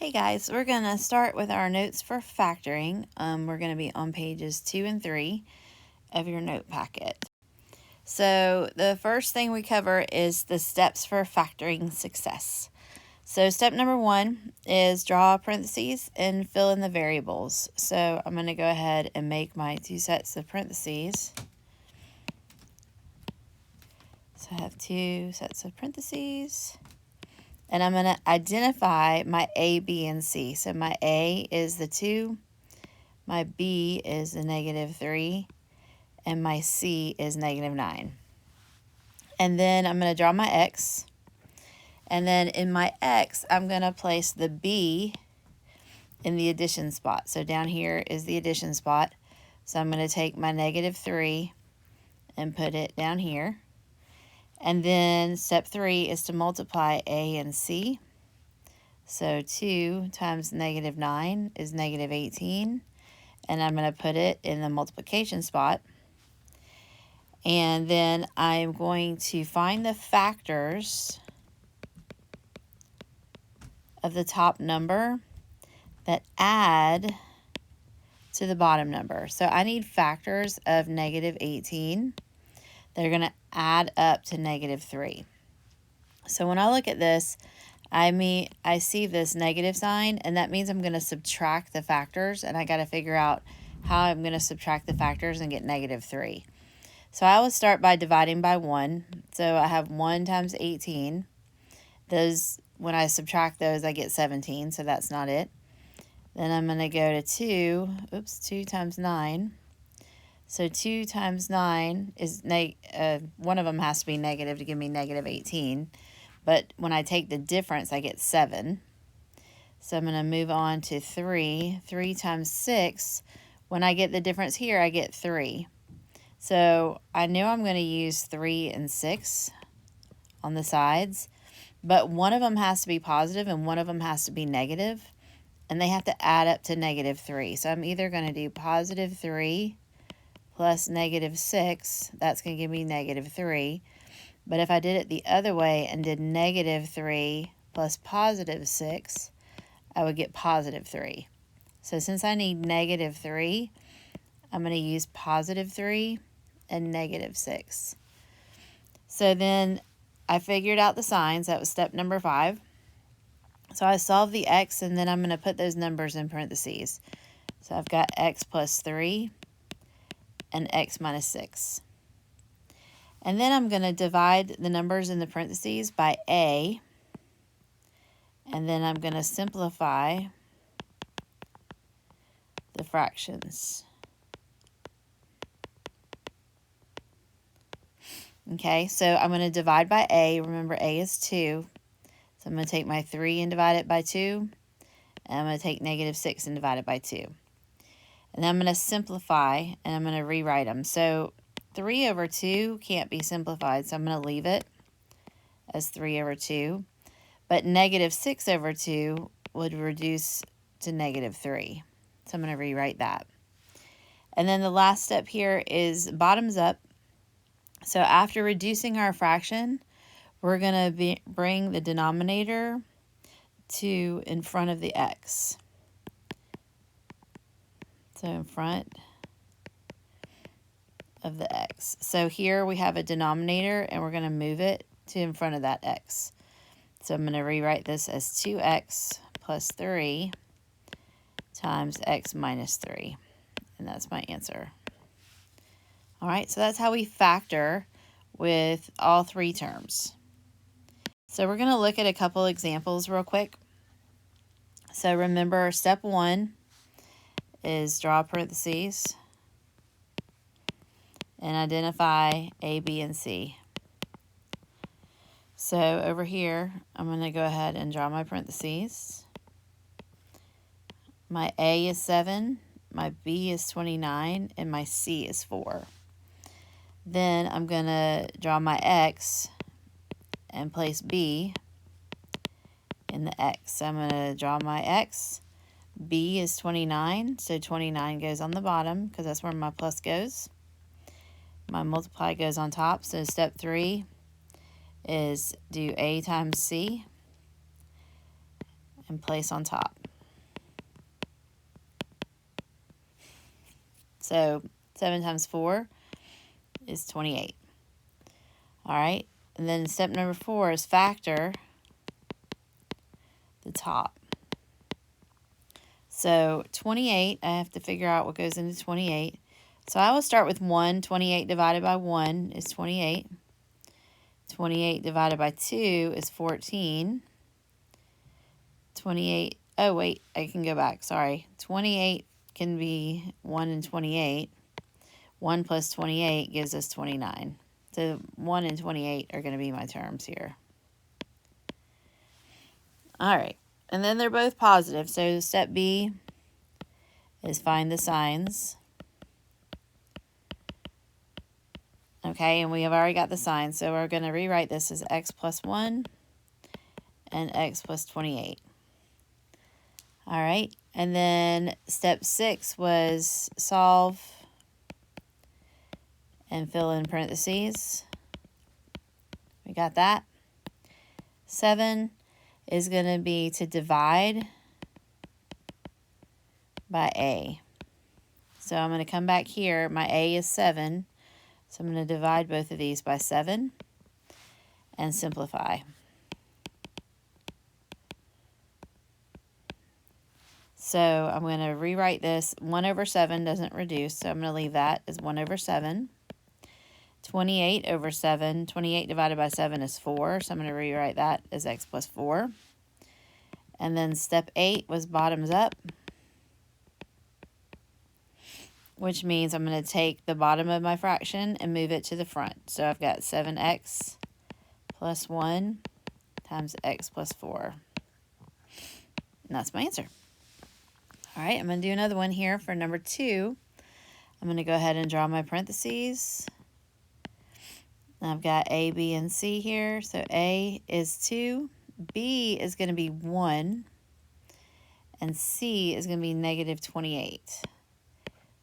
Hey guys, we're going to start with our notes for factoring. We're going to be on pages 2 and 3 of your note packet. So the first thing we cover is the steps for factoring success. So step number 1 is draw parentheses and fill in the variables. So I'm going to go ahead and make my 2 sets of parentheses. So I have 2 sets of parentheses. And I'm going to identify my A, B, and C. So my A is the 2, my B is the -3, and my C is -9. And then I'm going to draw my X. And then in my X, I'm going to place the B in the addition spot. So down here is the addition spot. So I'm going to take my -3 and put it down here. And then step 3 is to multiply A and C. So 2 times -9 is -18. And I'm going to put it in the multiplication spot. And then I'm going to find the factors of the top number that add to the bottom number. So I need factors of -18. They're going to add up to -3. So when I look at this, I see this negative sign, and that means I'm going to subtract the factors, and I got to figure out how I'm going to subtract the factors and get -3. So I will start by dividing by 1. So I have 1 times 18. When I subtract those, I get 17, so that's not it. Then I'm going to go to 2 times 9. So 2 times 9 is, one of them has to be negative to give me -18. But when I take the difference, I get 7. So I'm going to move on to 3. 3 times 6, when I get the difference here, I get 3. So I know I'm going to use 3 and 6 on the sides. But one of them has to be positive and one of them has to be negative. And they have to add up to -3. So I'm either going to do +3 plus -6. That's going to give me -3. But if I did it the other way and did -3 plus +6, I would get +3. So since I need -3, I'm going to use +3 and -6. So then I figured out the signs. That was step number 5. So I solved the X, and then I'm going to put those numbers in parentheses. So I've got X plus 3 and X minus 6. And then I'm going to divide the numbers in the parentheses by A. And then I'm going to simplify the fractions. Okay, so I'm going to divide by A. Remember, A is 2. So I'm going to take my 3 and divide it by 2. And I'm going to take -6 and divide it by 2. And then I'm going to simplify, and I'm going to rewrite them. So 3 over 2 can't be simplified, so I'm going to leave it as 3 over 2. But -6 over 2 would reduce to -3. So I'm going to rewrite that. And then the last step here is bottoms up. So after reducing our fraction, we're going to bring the denominator to in front of the X. So in front of the X. So here we have a denominator, and we're going to move it to in front of that X. So I'm going to rewrite this as 2X plus 3 times X minus 3. And that's my answer. All right, so that's how we factor with all 3 terms. So we're going to look at a couple examples real quick. So remember, step 1 is draw parentheses and identify A, B, and C. So over here, I'm going to go ahead and draw my parentheses. My A is 7, my B is 29, and my C is 4. Then I'm going to draw my X and place B in the X. So I'm going to draw my X. B is 29, so 29 goes on the bottom because that's where my plus goes. My multiply goes on top, so step 3 is do A times C. and place on top. So 7 times 4 is 28. All right, and then step number 4 is factor the top. So 28, I have to figure out what goes into 28. So I will start with 1. 28 divided by 1 is 28. 28 divided by 2 is 14. 28, oh wait, I can go back, sorry. 28 can be 1 and 28. 1 plus 28 gives us 29. So 1 and 28 are going to be my terms here. All right, and then they're both positive. So step B is find the signs. Okay, and we have already got the signs, so we're going to rewrite this as x plus 1 and x plus 28. All right, and then step 6 was solve and fill in parentheses. We got that. 7 is going to be to divide by a. So I'm going to come back here. My a is 7. So I'm going to divide both of these by 7 and simplify. So I'm going to rewrite this. 1 over 7 doesn't reduce, so I'm going to leave that as 1 over 7. 28 over 7. 28 divided by 7 is 4, so I'm going to rewrite that as x plus 4. And then step 8 was bottoms up, which means I'm going to take the bottom of my fraction and move it to the front. So I've got 7x plus 1 times x plus 4. And that's my answer. All right, I'm going to do another one here for number 2. I'm going to go ahead and draw my parentheses. I've got A, B, and C here. So A is 2, B is going to be 1, and C is going to be negative 28.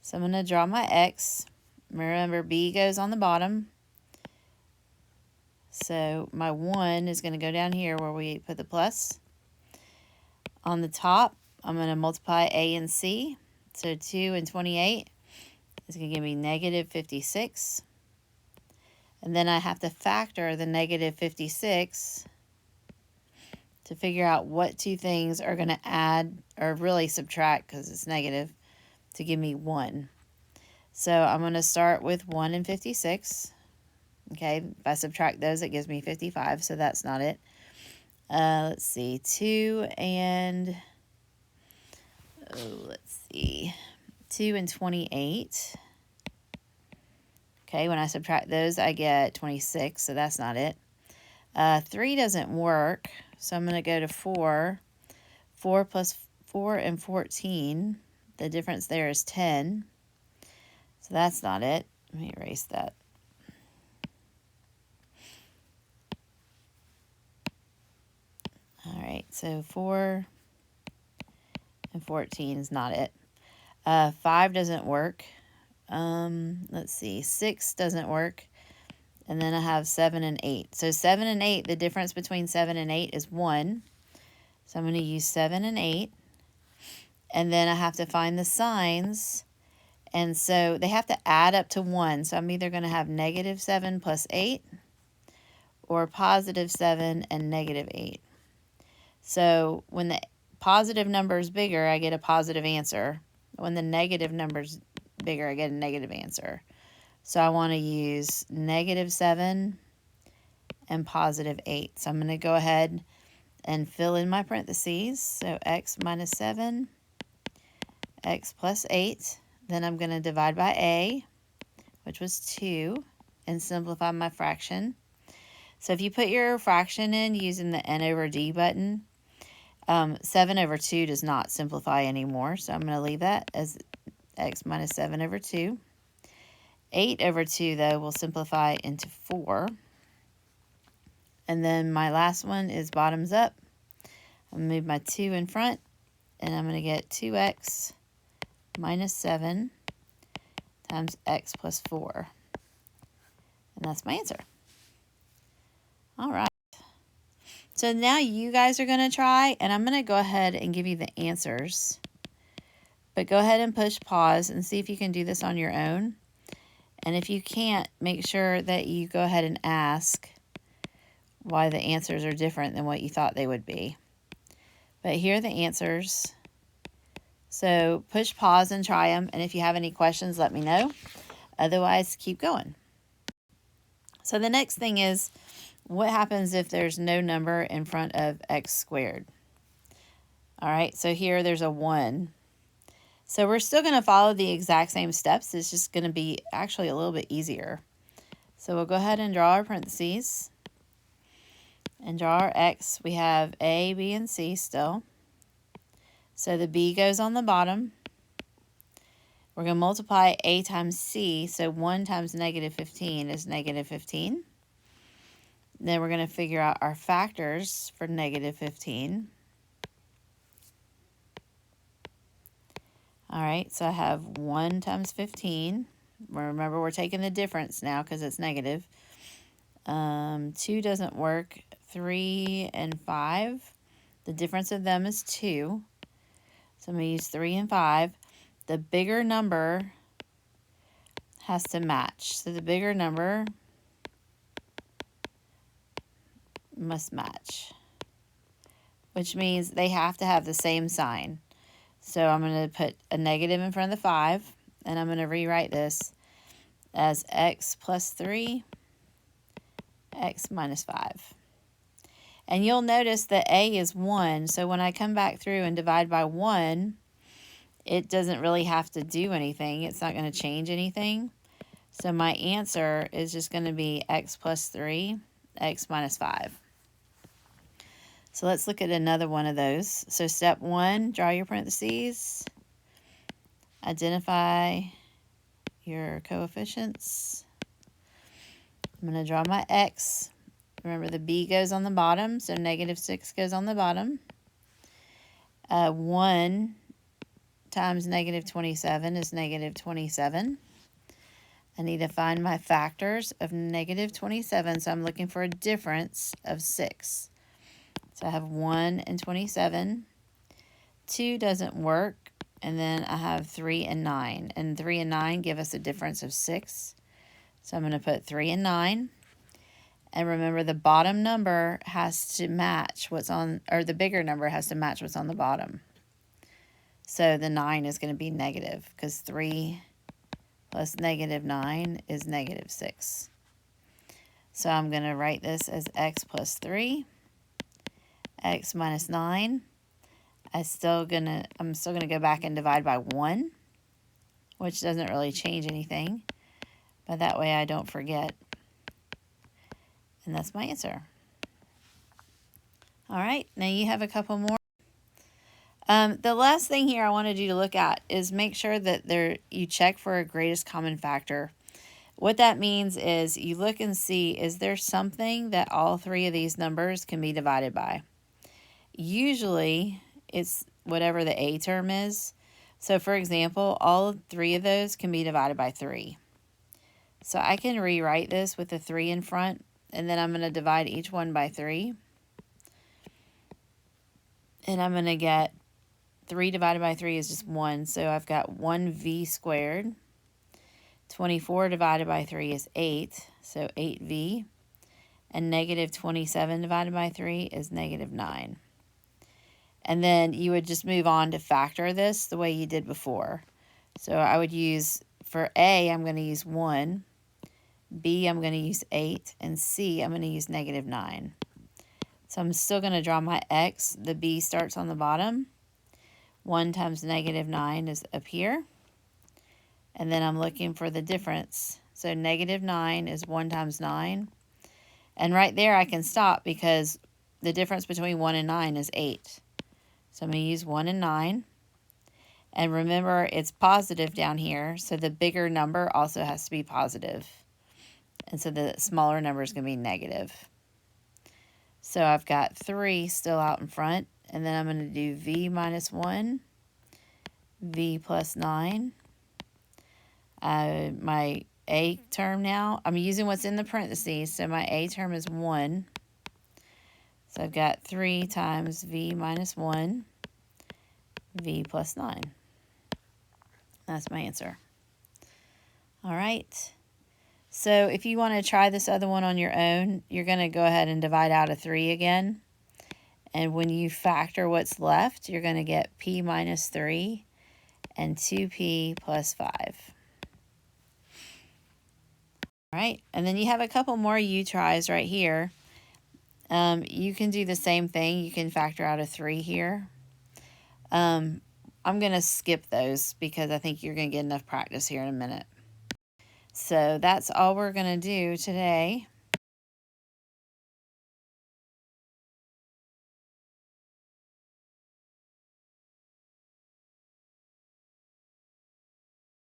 So I'm going to draw my X. Remember, B goes on the bottom. So my 1 is going to go down here where we put the plus. On the top, I'm going to multiply A and C. So 2 and 28 is going to give me negative 56. And then I have to factor the negative 56 to figure out what two things are going to add, or really subtract because it's negative, to give me 1. So I'm going to start with 1 and 56. Okay, if I subtract those, it gives me 55, so that's not it. Let's see, 2 and, 2 and 28. Okay, when I subtract those, I get 26, so that's not it. 3 doesn't work, so I'm going to go to 4. 4 plus 4 and 14, the difference there is 10. So that's not it. Let me erase that. All right, so 4 and 14 is not it. 5 doesn't work. Let's see, 6 doesn't work. And then I have 7 and 8. So 7 and 8, the difference between 7 and 8 is 1. So I'm going to use 7 and 8. And then I have to find the signs. And so they have to add up to 1. So I'm either going to have negative 7 plus 8 or positive 7 and negative 8. So when the positive number is bigger, I get a positive answer. When the negative number is bigger, I get a negative answer. So I want to use negative 7 and positive 8. So I'm going to go ahead and fill in my parentheses. So x minus 7, x plus 8. Then I'm going to divide by a, which was 2, and simplify my fraction. So if you put your fraction in using the n over d button, 7 over 2 does not simplify anymore. So I'm going to leave that as x minus 7 over 2. 8 over 2, though, will simplify into 4. And then my last one is bottoms up. I'm going to move my 2 in front, and I'm going to get 2x minus 7 times x plus 4. And that's my answer. All right. So now you guys are going to try, and I'm going to go ahead and give you the answers. But go ahead and push pause and see if you can do this on your own. And if you can't, make sure that you go ahead and ask why the answers are different than what you thought they would be. But here are the answers. So push pause and try them. And if you have any questions, let me know. Otherwise, keep going. So the next thing is, what happens if there's no number in front of x squared? All right, so here there's a 1. So we're still going to follow the exact same steps. It's just going to be actually a little bit easier. So we'll go ahead and draw our parentheses and draw our x. We have a, b, and c still. So the b goes on the bottom. We're going to multiply a times c. So 1 times negative 15 is negative 15. Then we're going to figure out our factors for negative 15. All right, so I have 1 times 15. Remember, we're taking the difference now because it's negative. 2 doesn't work. 3 and 5. The difference of them is 2. So I'm going to use 3 and 5. The bigger number has to match. So the bigger number must match, which means they have to have the same sign. So I'm going to put a negative in front of the 5, and I'm going to rewrite this as x plus 3, x minus 5. And you'll notice that a is 1, so when I come back through and divide by 1, it doesn't really have to do anything. It's not going to change anything. So my answer is just going to be x plus 3, x minus 5. So let's look at another one of those. So step 1, draw your parentheses. Identify your coefficients. I'm going to draw my x. Remember, the b goes on the bottom, so negative 6 goes on the bottom. 1 times negative 27 is negative 27. I need to find my factors of negative 27, so I'm looking for a difference of 6. So I have 1 and 27. 2 doesn't work. And then I have 3 and 9. And 3 and 9 give us a difference of 6. So I'm going to put 3 and 9. And remember, the bottom number has to match what's on, or the bigger number has to match what's on the bottom. So the 9 is going to be negative, because 3 plus negative 9 is negative 6. So I'm going to write this as x plus 3. X minus 9. I'm still gonna go back and divide by 1, which doesn't really change anything, but that way I don't forget. And that's my answer. All right, now you have a couple more. The last thing here I wanted you to look at is make sure that you check for a greatest common factor. What that means is you look and see, is there something that all 3 of these numbers can be divided by? Usually, it's whatever the a term is. So, for example, all 3 of those can be divided by 3. So I can rewrite this with a 3 in front, and then I'm going to divide each one by 3. And I'm going to get 3 divided by 3 is just 1. So I've got 1v squared. 24 divided by 3 is 8, so 8v. And negative 27 divided by 3 is negative 9. And then you would just move on to factor this the way you did before. So I would use, for A, I'm going to use 1. B, I'm going to use 8. And C, I'm going to use negative 9. So I'm still going to draw my x. The B starts on the bottom. 1 times negative 9 is up here. And then I'm looking for the difference. So negative 9 is 1 times 9. And right there I can stop because the difference between 1 and 9 is 8. So I'm going to use 1 and 9. And remember, it's positive down here, so the bigger number also has to be positive. And so the smaller number is going to be negative. So I've got 3 still out in front. And then I'm going to do v minus 1, v plus 9. My a term now, I'm using what's in the parentheses, so my a term is 1. So I've got 3 times v minus 1, v plus 9. That's my answer. All right. So if you want to try this other one on your own, you're going to go ahead and divide out a 3 again. And when you factor what's left, you're going to get p minus 3 and 2p plus 5. All right, and then you have a couple more U tries right here. You can do the same thing. You can factor out a 3 here. I'm going to skip those because I think you're going to get enough practice here in a minute. So that's all we're going to do today.